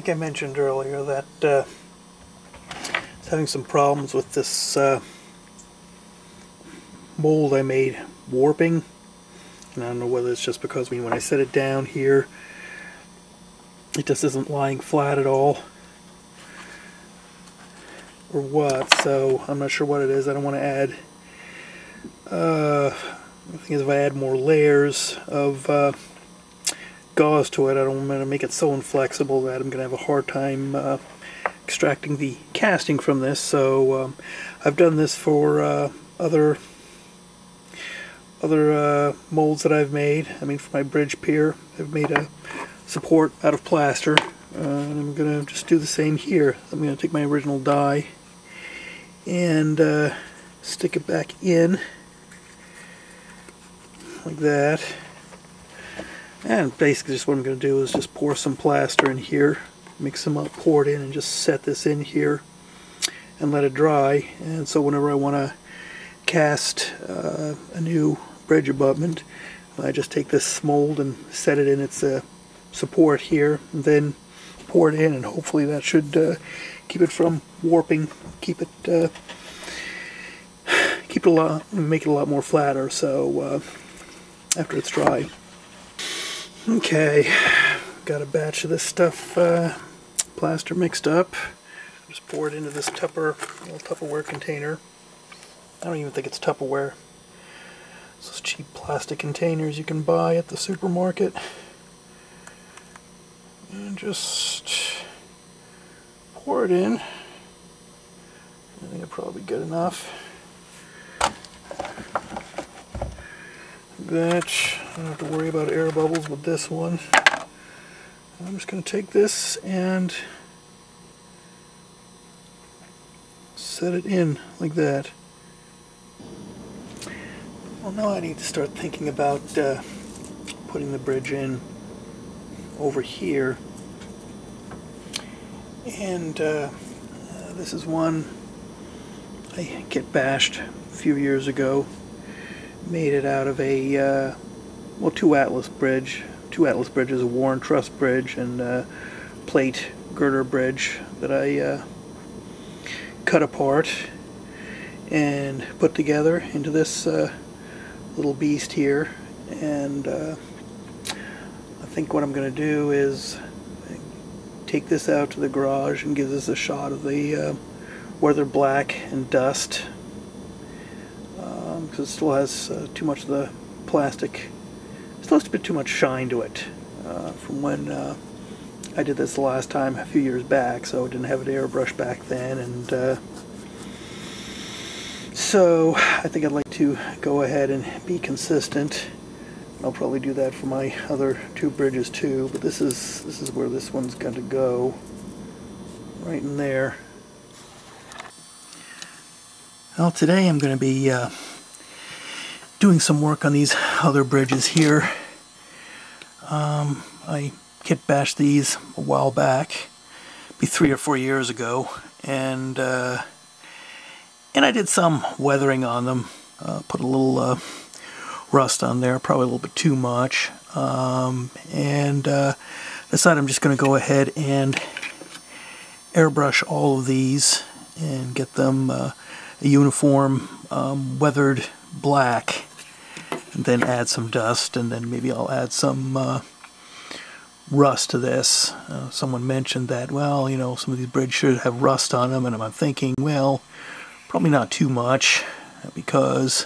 think I mentioned earlier that I was having some problems with this mold I made warping, and I don't know whether it's just because when I set it down here it just isn't lying flat at all or what, so I'm not sure what it is. I don't want to add the thing is, if I add more layers of gauze to it, I don't want to make it so inflexible that I'm going to have a hard time extracting the casting from this. So I've done this for other molds that I've made. I mean, for my bridge pier, I've made a support out of plaster, and I'm going to just do the same here. I'm going to take my original die and stick it back in like that, and basically just what I'm going to do is just pour some plaster in here, mix them up, pour it in, and just set this in here and let it dry. And so whenever I want to cast a new bridge abutment, I just take this mold and set it in its support here, and then pour it in, and hopefully that should keep it from warping, make it a lot more flatter. So after it's dry. Okay, got a batch of this stuff, plaster mixed up. Just pour it into this little Tupperware container. I don't even think it's Tupperware. It's those cheap plastic containers you can buy at the supermarket. And just pour it in. I think it'll probably be good enough. That I don't have to worry about air bubbles with this one. I'm just going to take this and set it in like that. Well, now I need to start thinking about putting the bridge in over here. And this is one I get bashed a few years ago. Made it out of a two Atlas bridges, a Warren Truss bridge and a plate girder bridge that I cut apart and put together into this little beast here. And I think what I'm going to do is take this out to the garage and give this a shot of the weather black and dust, because it still has too much of the plastic. Still has a bit too much shine to it from when I did this the last time a few years back, so I didn't have it airbrushed back then, and so I think I'd like to go ahead and be consistent. I'll probably do that for my other two bridges too, but this is where this one's going to go, right in there. Well, today I'm going to be doing some work on these other bridges here. I kit bashed these a while back, maybe 3 or 4 years ago, and I did some weathering on them. Put a little rust on there, probably a little bit too much, and decided I'm just going to go ahead and airbrush all of these and get them a uniform weathered black, and then add some dust, and then maybe I'll add some rust to this. Someone mentioned that, well, you know, some of these bridges should have rust on them, and I'm thinking, well, probably not too much, because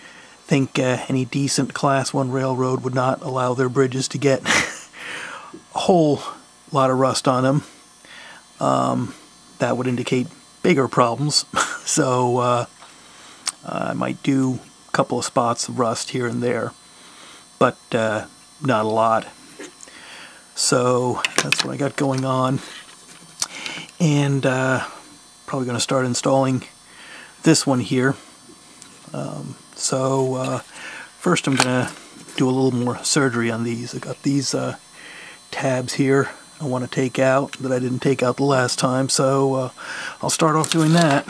I think any decent Class 1 railroad would not allow their bridges to get a whole lot of rust on them. That would indicate bigger problems. So I might do a couple of spots of rust here and there, but not a lot. So that's what I got going on, and probably going to start installing this one here. First I'm going to do a little more surgery on these. I got these tabs here I want to take out that I didn't take out the last time, so I'll start off doing that.